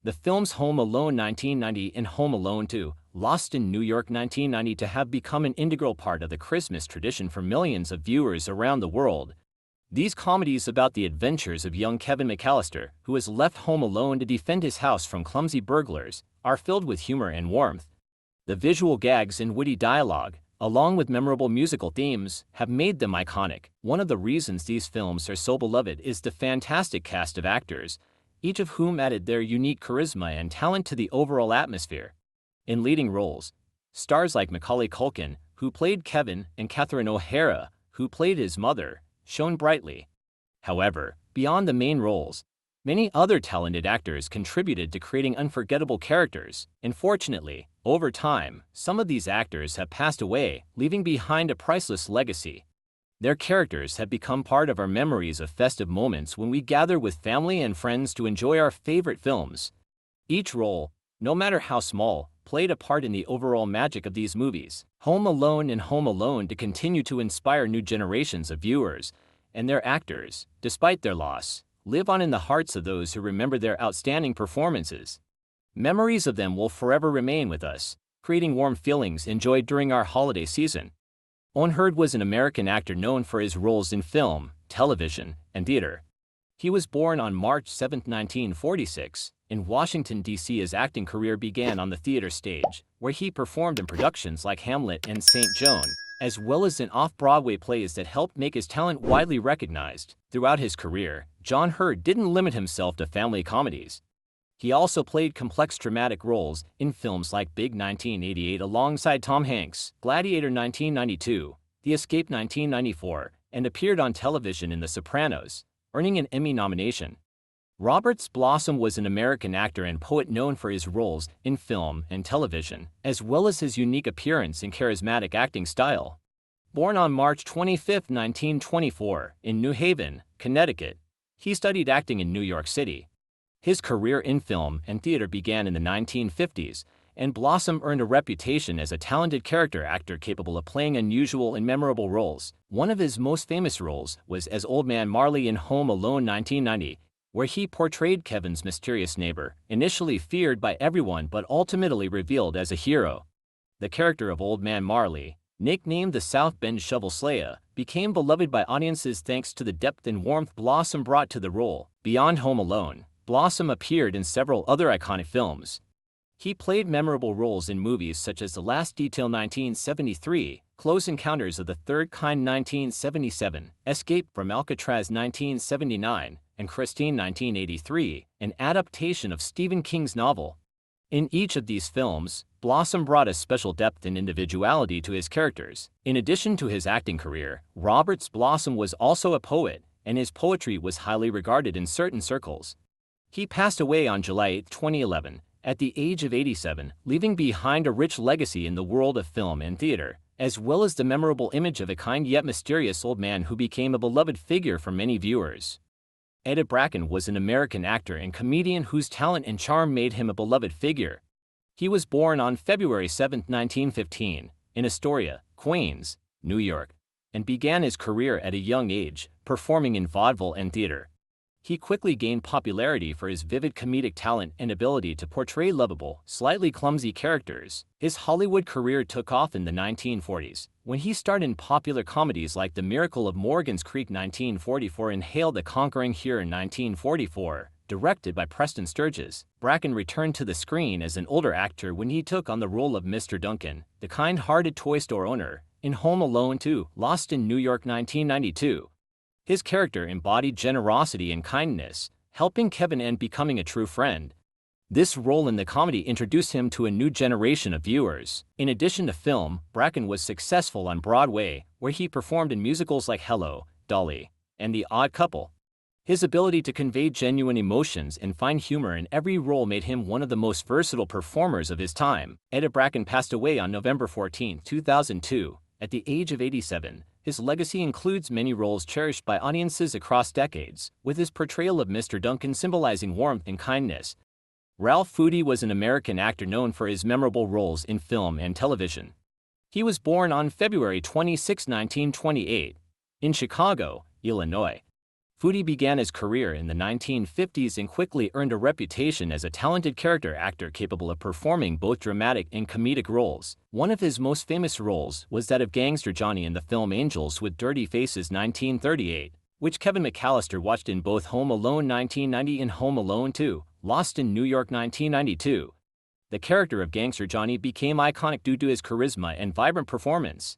The films Home Alone 1990 and Home Alone 2, Lost in New York 1990 to have become an integral part of the Christmas tradition for millions of viewers around the world. These comedies about the adventures of young Kevin McAllister, who is left home alone to defend his house from clumsy burglars, are filled with humor and warmth. The visual gags and witty dialogue, along with memorable musical themes, have made them iconic. One of the reasons these films are so beloved is the fantastic cast of actors, each of whom added their unique charisma and talent to the overall atmosphere. In leading roles, stars like Macaulay Culkin, who played Kevin, and Catherine O'Hara, who played his mother, shone brightly. However, beyond the main roles, many other talented actors contributed to creating unforgettable characters. Unfortunately, over time, some of these actors have passed away, leaving behind a priceless legacy. Their characters have become part of our memories of festive moments when we gather with family and friends to enjoy our favorite films. Each role, no matter how small, played a part in the overall magic of these movies. Home Alone and Home Alone to continue to inspire new generations of viewers, and their actors, despite their loss, live on in the hearts of those who remember their outstanding performances. Memories of them will forever remain with us, creating warm feelings enjoyed during our holiday season. Owen Hurd was an American actor known for his roles in film, television, and theater. He was born on March 7, 1946, in Washington, D.C. His acting career began on the theater stage, where he performed in productions like Hamlet and Saint Joan, as well as in off-Broadway plays that helped make his talent widely recognized. Throughout his career, John Hurd didn't limit himself to family comedies. He also played complex dramatic roles in films like Big 1988 alongside Tom Hanks, Gladiator 1992, The Escape 1994, and appeared on television in The Sopranos, earning an Emmy nomination. Robert Blossom was an American actor and poet known for his roles in film and television, as well as his unique appearance and charismatic acting style. Born on March 25, 1924, in New Haven, Connecticut, he studied acting in New York City. His career in film and theater began in the 1950s, and Blossom earned a reputation as a talented character actor capable of playing unusual and memorable roles. One of his most famous roles was as Old Man Marley in Home Alone 1990, where he portrayed Kevin's mysterious neighbor, initially feared by everyone but ultimately revealed as a hero. The character of Old Man Marley, nicknamed the South Bend Shovel Slayer, became beloved by audiences thanks to the depth and warmth Blossom brought to the role. Beyond Home Alone, Blossom appeared in several other iconic films. He played memorable roles in movies such as The Last Detail 1973, Close Encounters of the Third Kind 1977, Escape from Alcatraz 1979, and Christine 1983, an adaptation of Stephen King's novel. In each of these films, Blossom brought a special depth and individuality to his characters. In addition to his acting career, Robert Blossom was also a poet, and his poetry was highly regarded in certain circles. He passed away on July 8, 2011, at the age of 87, leaving behind a rich legacy in the world of film and theater, as well as the memorable image of a kind yet mysterious old man who became a beloved figure for many viewers. Ed Bracken was an American actor and comedian whose talent and charm made him a beloved figure. He was born on February 7, 1915, in Astoria, Queens, New York, and began his career at a young age, performing in vaudeville and theater. He quickly gained popularity for his vivid comedic talent and ability to portray lovable, slightly clumsy characters. His Hollywood career took off in the 1940s, when he starred in popular comedies like The Miracle of Morgan's Creek 1944 and Hail the Conquering Hero 1944, directed by Preston Sturges. Bracken returned to the screen as an older actor when he took on the role of Mr. Duncan, the kind-hearted toy store owner, in Home Alone 2, Lost in New York 1992. His character embodied generosity and kindness, helping Kevin and becoming a true friend. This role in the comedy introduced him to a new generation of viewers. In addition to film, Bracken was successful on Broadway, where he performed in musicals like Hello, Dolly, and The Odd Couple. His ability to convey genuine emotions and find humor in every role made him one of the most versatile performers of his time. Ed Bracken passed away on November 14, 2002, at the age of 87. His legacy includes many roles cherished by audiences across decades, with his portrayal of Mr. Duncan symbolizing warmth and kindness. Ralph Foodie was an American actor known for his memorable roles in film and television. He was born on February 26, 1928, in Chicago, Illinois. Foodie began his career in the 1950s and quickly earned a reputation as a talented character actor capable of performing both dramatic and comedic roles. One of his most famous roles was that of Gangster Johnny in the film Angels with Dirty Faces 1938, which Kevin McAllister watched in both Home Alone 1990 and Home Alone 2, Lost in New York 1992. The character of Gangster Johnny became iconic due to his charisma and vibrant performance.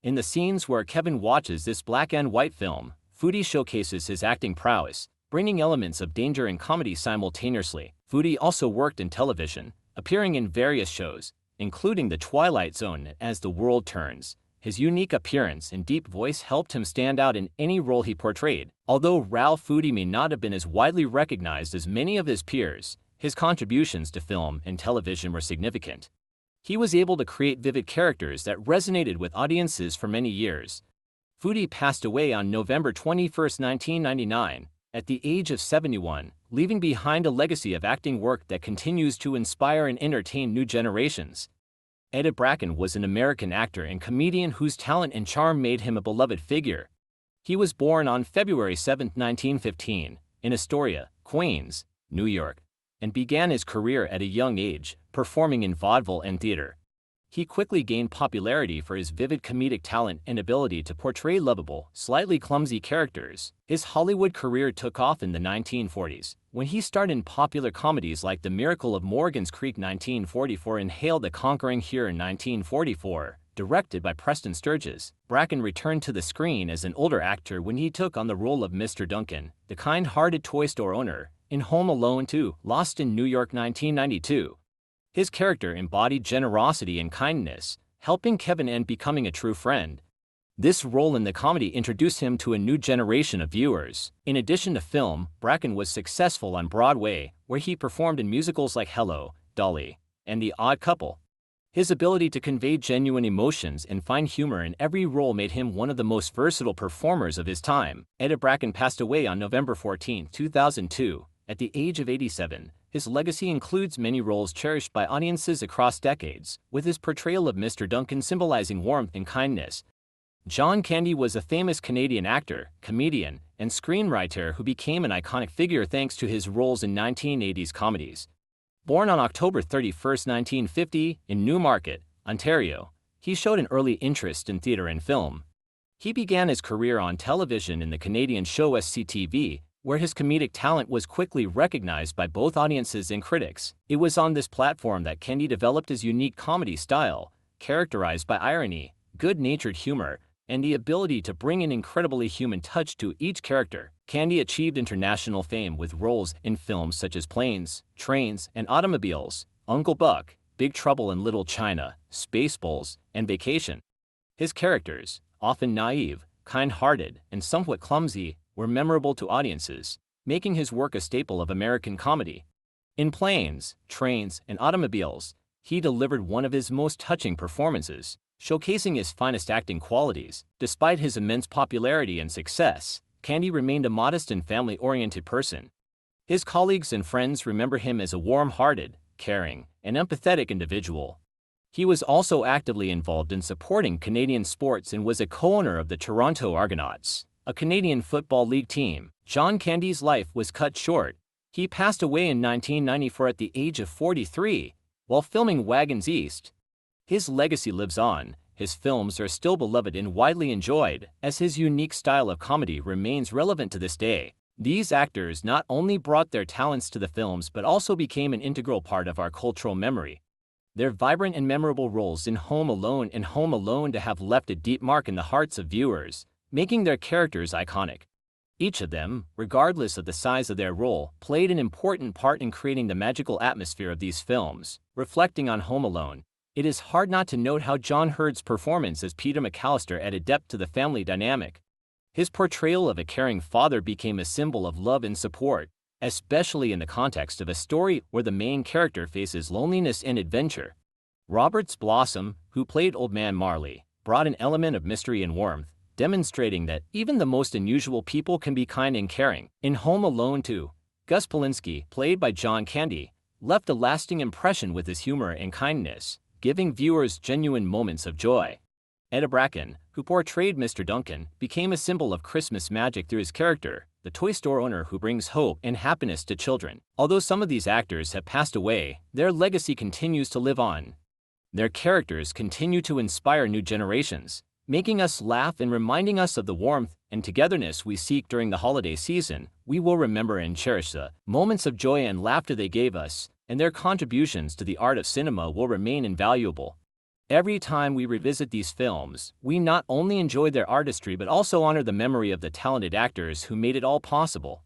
In the scenes where Kevin watches this black and white film, Foodie showcases his acting prowess, bringing elements of danger and comedy simultaneously. Foodie also worked in television, appearing in various shows, including The Twilight Zone As the World Turns. His unique appearance and deep voice helped him stand out in any role he portrayed. Although Ralph Foodie may not have been as widely recognized as many of his peers, his contributions to film and television were significant. He was able to create vivid characters that resonated with audiences for many years. Foodie passed away on November 21, 1999, at the age of 71, leaving behind a legacy of acting work that continues to inspire and entertain new generations. Ed Bracken was an American actor and comedian whose talent and charm made him a beloved figure. He was born on February 7, 1915, in Astoria, Queens, New York, and began his career at a young age, performing in vaudeville and theater. He quickly gained popularity for his vivid comedic talent and ability to portray lovable, slightly clumsy characters. His Hollywood career took off in the 1940s, when he starred in popular comedies like The Miracle of Morgan's Creek 1944 and Hail the Conquering Hero in 1944, directed by Preston Sturges. Bracken returned to the screen as an older actor when he took on the role of Mr. Duncan, the kind-hearted toy store owner, in Home Alone 2, Lost in New York 1992. His character embodied generosity and kindness, helping Kevin and becoming a true friend. This role in the comedy introduced him to a new generation of viewers. In addition to film, Bracken was successful on Broadway, where he performed in musicals like Hello, Dolly, and The Odd Couple. His ability to convey genuine emotions and find humor in every role made him one of the most versatile performers of his time. Ed Bracken passed away on November 14, 2002, at the age of 87. His legacy includes many roles cherished by audiences across decades, with his portrayal of Mr. Duncan symbolizing warmth and kindness. John Candy was a famous Canadian actor, comedian, and screenwriter who became an iconic figure thanks to his roles in 1980s comedies. Born on October 31, 1950, in Newmarket, Ontario, he showed an early interest in theater and film. He began his career on television in the Canadian show SCTV, where his comedic talent was quickly recognized by both audiences and critics. It was on this platform that Candy developed his unique comedy style, characterized by irony, good-natured humor, and the ability to bring an incredibly human touch to each character. Candy achieved international fame with roles in films such as Planes, Trains, and Automobiles, Uncle Buck, Big Trouble in Little China, Spaceballs, and Vacation. His characters, often naive, kind-hearted, and somewhat clumsy, were memorable to audiences, making his work a staple of American comedy. In Planes, Trains, and Automobiles, he delivered one of his most touching performances, showcasing his finest acting qualities. Despite his immense popularity and success, Candy remained a modest and family-oriented person. His colleagues and friends remember him as a warm-hearted, caring, and empathetic individual. He was also actively involved in supporting Canadian sports and was a co-owner of the Toronto Argonauts, a Canadian Football League team. John Candy's life was cut short. He passed away in 1994 at the age of 43, while filming Wagons East. His legacy lives on. His films are still beloved and widely enjoyed, as his unique style of comedy remains relevant to this day. These actors not only brought their talents to the films but also became an integral part of our cultural memory. Their vibrant and memorable roles in Home Alone and Home Alone 2 have left a deep mark in the hearts of viewers, making their characters iconic. Each of them, regardless of the size of their role, played an important part in creating the magical atmosphere of these films. Reflecting on Home Alone, it is hard not to note how John Hurd's performance as Peter McAllister added depth to the family dynamic. His portrayal of a caring father became a symbol of love and support, especially in the context of a story where the main character faces loneliness and adventure. Roberts Blossom, who played Old Man Marley, brought an element of mystery and warmth, demonstrating that even the most unusual people can be kind and caring. In Home Alone 2, Gus Polinski, played by John Candy, left a lasting impression with his humor and kindness, giving viewers genuine moments of joy. Ed Bracken, who portrayed Mr. Duncan, became a symbol of Christmas magic through his character, the toy store owner who brings hope and happiness to children. Although some of these actors have passed away, their legacy continues to live on. Their characters continue to inspire new generations, making us laugh and reminding us of the warmth and togetherness we seek during the holiday season. We will remember and cherish the moments of joy and laughter they gave us, and their contributions to the art of cinema will remain invaluable. Every time we revisit these films, we not only enjoy their artistry but also honor the memory of the talented actors who made it all possible.